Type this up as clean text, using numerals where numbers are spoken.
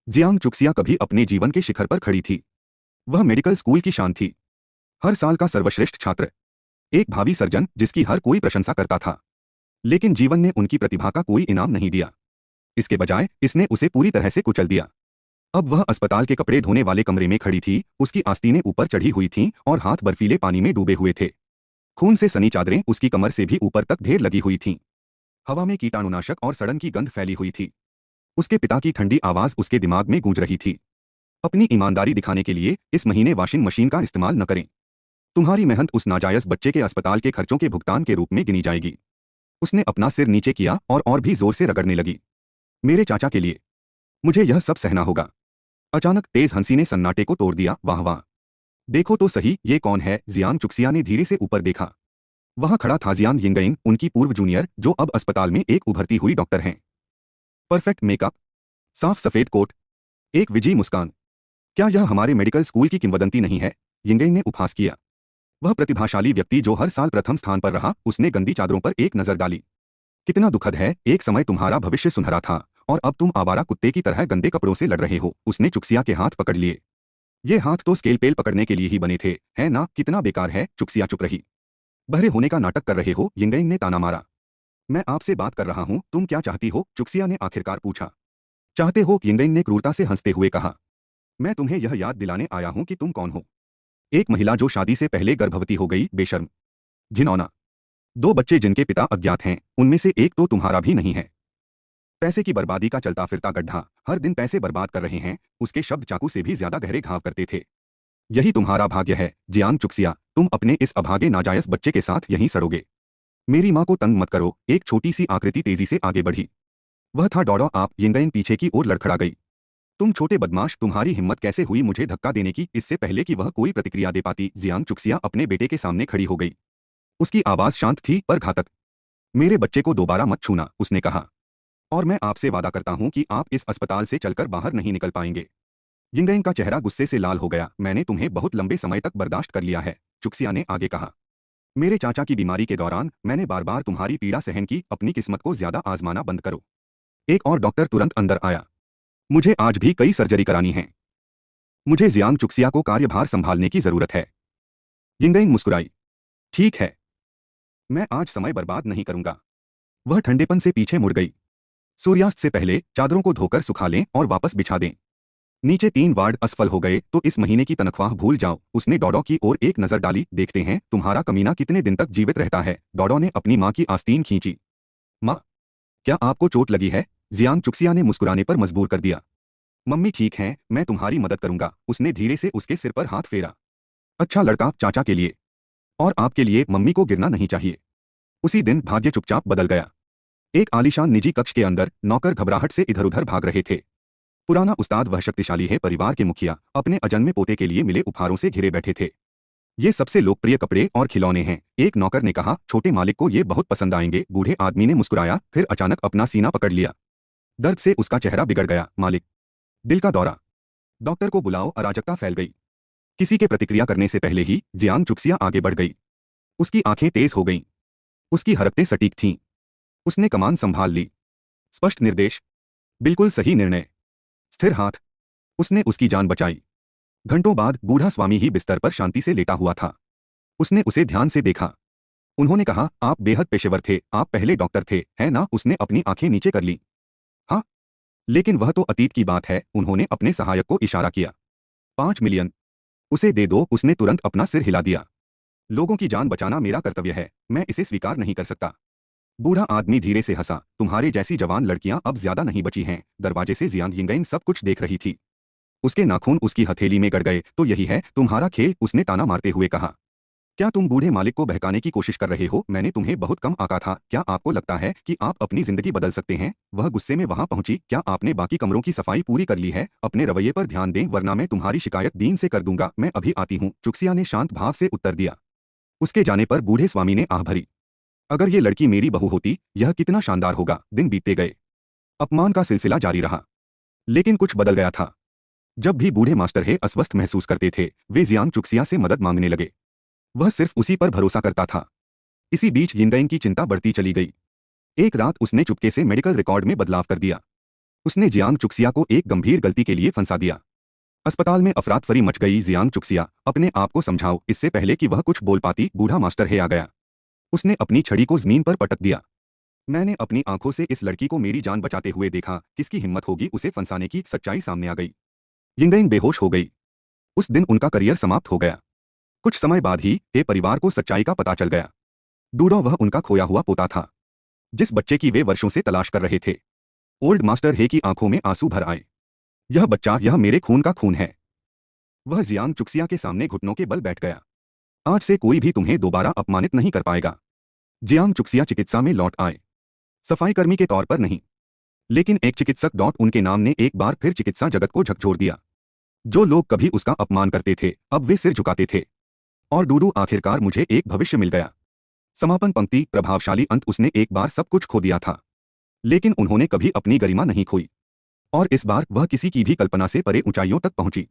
Jiang चुक्सिया कभी अपने जीवन के शिखर पर खड़ी थी। वह मेडिकल स्कूल की शान थी, हर साल का सर्वश्रेष्ठ छात्र, एक भावी सर्जन जिसकी हर कोई प्रशंसा करता था। लेकिन जीवन ने उनकी प्रतिभा का कोई इनाम नहीं दिया। इसके बजाय इसने उसे पूरी तरह से कुचल दिया। अब वह अस्पताल के कपड़े धोने वाले कमरे में खड़ी थी, उसकी आस्तीनें ऊपर चढ़ी हुई थीं और हाथ बर्फीले पानी में डूबे हुए थे। खून से सनी चादरें उसकी कमर से भी ऊपर तक ढेर लगी हुई थीं। हवा में कीटाणुनाशक और सड़न की गंध फैली हुई थी। उसके पिता की ठंडी आवाज उसके दिमाग में गूंज रही थी। अपनी ईमानदारी दिखाने के लिए इस महीने वॉशिंग मशीन का इस्तेमाल न करें। तुम्हारी मेहनत उस नाजायज बच्चे के अस्पताल के खर्चों के भुगतान के रूप में गिनी जाएगी। उसने अपना सिर नीचे किया और भी जोर से रगड़ने लगी। मेरे चाचा के लिए मुझे यह सब सहना होगा। अचानक तेज हंसी ने सन्नाटे को तोड़ दिया। वाह वाह, देखो तो सही, ये कौन है? जियांग चुक्सिया ने धीरे से ऊपर देखा। वहां खड़ा था जियांग यिंगइंग, उनकी पूर्व जूनियर, जो अब अस्पताल में एक उभरती हुई डॉक्टर हैं। परफेक्ट मेकअप, साफ सफेद कोट, एक विजयी मुस्कान। क्या यह हमारे मेडिकल स्कूल की किंवदंती नहीं है? यिंगइंग ने उपहास किया। वह प्रतिभाशाली व्यक्ति जो हर साल प्रथम स्थान पर रहा। उसने गंदी चादरों पर एक नजर डाली। कितना दुखद है, एक समय तुम्हारा भविष्य सुनहरा था और अब तुम आवारा कुत्ते की तरह गंदे कपड़ों से लड़ रहे हो। उसने चुक्सिया के हाथ पकड़ लिए। ये हाथ तो स्केलपेल पकड़ने के लिए ही बने थे, है ना? कितना बेकार है। चुक्सिया चुप रही। बहरे होने का नाटक कर रहे हो? यिंगइंग ने ताना मारा। मैं आपसे बात कर रहा हूं, तुम क्या चाहती हो? चुक्सिया ने आखिरकार पूछा। चाहते हो? यिंगइंग ने क्रूरता से हंसते हुए कहा। मैं तुम्हें यह याद दिलाने आया हूं कि तुम कौन हो। एक महिला जो शादी से पहले गर्भवती हो गई। बेशर्म, घिनौना। दो बच्चे जिनके पिता अज्ञात हैं, उनमें से एक तो तुम्हारा भी नहीं है। पैसे की बर्बादी का चलता फिरता गड्ढा, हर दिन पैसे बर्बाद कर रहे हैं। उसके शब्द चाकू से भी ज्यादा गहरे घाव करते थे। यही तुम्हारा भाग्य है जियांग चुक्सिया, तुम अपने इस अभागे नाजायज बच्चे के साथ यहीं सड़ोगे। मेरी माँ को तंग मत करो। एक छोटी सी आकृति तेजी से आगे बढ़ी। वह था डॉडो। आप? यिंगइंग पीछे की ओर लड़खड़ा गई। तुम छोटे बदमाश, तुम्हारी हिम्मत कैसे हुई मुझे धक्का देने की? इससे पहले कि वह कोई प्रतिक्रिया दे पाती, जियांग चुक्सिया अपने बेटे के सामने खड़ी हो गई। उसकी आवाज शांत थी पर घातक। मेरे बच्चे को दोबारा मत छूना, उसने कहा। और मैं आपसे वादा करता हूं कि आप इस अस्पताल से चलकर बाहर नहीं निकल पाएंगे। यिंगइंग का चेहरा गुस्से से लाल हो गया। मैंने तुम्हें बहुत लंबे समय तक बर्दाश्त कर लिया है, चुक्सिया ने आगे कहा। मेरे चाचा की बीमारी के दौरान मैंने बार बार तुम्हारी पीड़ा सहन की। अपनी किस्मत को ज्यादा आजमाना बंद करो। एक और डॉक्टर तुरंत अंदर आया। मुझे आज भी कई सर्जरी करानी है। मुझे जियांग चुक्सिया को कार्यभार संभालने की जरूरत है। यिंगइंग मुस्कुराई। ठीक है, मैं आज समय बर्बाद नहीं करूंगा। वह ठंडेपन से पीछे मुड़ गई। सूर्यास्त से पहले चादरों को धोकर सुखा लें और वापस बिछा दें। नीचे 3 वार्ड असफल हो गए तो इस महीने की तनख्वाह भूल जाओ। उसने डॉडो की ओर एक नजर डाली। देखते हैं तुम्हारा कमीना कितने दिन तक जीवित रहता है। डॉडो ने अपनी माँ की आस्तीन खींची। माँ, क्या आपको चोट लगी है? जियांग चुक्सिया ने मुस्कुराने पर मजबूर कर दिया। मम्मी ठीक हैं, मैं तुम्हारी मदद करूंगा। उसने धीरे से उसके सिर पर हाथ फेरा। अच्छा लड़का, चाचा के लिए और आपके लिए मम्मी को गिरना नहीं चाहिए। उसी दिन भाग्य चुपचाप बदल गया। एक आलीशान निजी कक्ष के अंदर नौकर घबराहट से इधर उधर भाग रहे थे। पुराना उस्ताद, वह शक्तिशाली है परिवार के मुखिया, अपने अजन्मे पोते के लिए मिले उपहारों से घिरे बैठे थे। ये सबसे लोकप्रिय कपड़े और खिलौने हैं, एक नौकर ने कहा। छोटे मालिक को ये बहुत पसंद आएंगे। बूढ़े आदमी ने मुस्कुराया, फिर अचानक अपना सीना पकड़ लिया। दर्द से उसका चेहरा बिगड़ गया। मालिक, दिल का दौरा। डॉक्टर को बुलाओ। अराजकता फैल गई। किसी के प्रतिक्रिया करने से पहले ही जियांग चुक्सिया आगे बढ़ गई। उसकी आंखें तेज हो गईं। उसकी हरकतें सटीक थीं। उसने कमान संभाल ली। स्पष्ट निर्देश, बिल्कुल सही निर्णय, स्थिर हाथ। उसने उसकी जान बचाई। घंटों बाद बूढ़ा स्वामी ही बिस्तर पर शांति से लेटा हुआ था। उसने उसे ध्यान से देखा। उन्होंने कहा, आप बेहद पेशेवर थे, आप पहले डॉक्टर थे, है ना? उसने अपनी आंखें नीचे कर ली। हाँ, लेकिन वह तो अतीत की बात है। उन्होंने अपने सहायक को इशारा किया। 5 मिलियन उसे दे दो। उसने तुरंत अपना सिर हिला दिया। लोगों की जान बचाना मेरा कर्तव्य है, मैं इसे स्वीकार नहीं कर सकता। बूढ़ा आदमी धीरे से हंसा। तुम्हारे जैसी जवान लड़कियां अब ज्यादा नहीं बची हैं। दरवाजे से जियांग यिंगइंग सब कुछ देख रही थी। उसके नाखून उसकी हथेली में गड़ गए। तो यही है तुम्हारा खेल? उसने ताना मारते हुए कहा। क्या तुम बूढ़े मालिक को बहकाने की कोशिश कर रहे हो? मैंने तुम्हें बहुत कम आंका था। क्या आपको लगता है कि आप अपनी जिंदगी बदल सकते हैं? वह गुस्से में वहां पहुंची। क्या आपने बाकी कमरों की सफाई पूरी कर ली है? अपने रवैये पर ध्यान दें, वरना मैं तुम्हारी शिकायत डीन से कर दूंगा। मैं अभी आती हूँ, चुक्सिया ने शांत भाव से उत्तर दिया। उसके जाने पर बूढ़े स्वामी ने आह भरी। अगर ये लड़की मेरी बहू होती, यह कितना शानदार होगा। दिन बीतते गए। अपमान का सिलसिला जारी रहा। लेकिन कुछ बदल गया था। जब भी बूढ़े मास्टर हे अस्वस्थ महसूस करते थे, वे जियांग चुक्सिया से मदद मांगने लगे। वह सिर्फ उसी पर भरोसा करता था। इसी बीच यिंगइंग की चिंता बढ़ती चली गई। एक रात उसने चुपके से मेडिकल रिकॉर्ड में बदलाव कर दिया। उसने जियांग चुक्सिया को एक गंभीर गलती के लिए फंसा दिया। अस्पताल में अफरातफरी मच गई। जियांग चुक्सिया, अपने आप को समझाओ। इससे पहले कि वह कुछ बोल पाती, बूढ़ा मास्टर हे आ गया। उसने अपनी छड़ी को जमीन पर पटक दिया। मैंने अपनी आंखों से इस लड़की को मेरी जान बचाते हुए देखा। किसकी हिम्मत होगी उसे फंसाने की। सच्चाई सामने आ गई। यिंगयिंग बेहोश हो गई। उस दिन उनका करियर समाप्त हो गया। कुछ समय बाद ही हे परिवार को सच्चाई का पता चल गया। डूडो वह उनका खोया हुआ पोता था, जिस बच्चे की वे वर्षों से तलाश कर रहे थे। ओल्ड मास्टर हे की आंखों में आंसू भर आए। यह बच्चा, यह मेरे खून का खून है। वह जियांग चुक्सिया के सामने घुटनों के बल बैठ गया। आज से कोई भी तुम्हें दोबारा अपमानित नहीं कर पाएगा। जियांग चुक्सिया चिकित्सा में लौट आए। सफाईकर्मी के तौर पर नहीं, लेकिन एक चिकित्सक। उनके नाम ने एक बार फिर चिकित्सा जगत को झकझोर दिया। जो लोग कभी उसका अपमान करते थे, अब वे सिर झुकाते थे। और डूडू, आखिरकार मुझे एक भविष्य मिल गया। समापन पंक्ति। प्रभावशाली अंत। उसने एक बार सब कुछ खो दिया था, लेकिन उन्होंने कभी अपनी गरिमा नहीं खोई। और इस बार वह किसी की भी कल्पना से परे ऊंचाइयों तक पहुंची।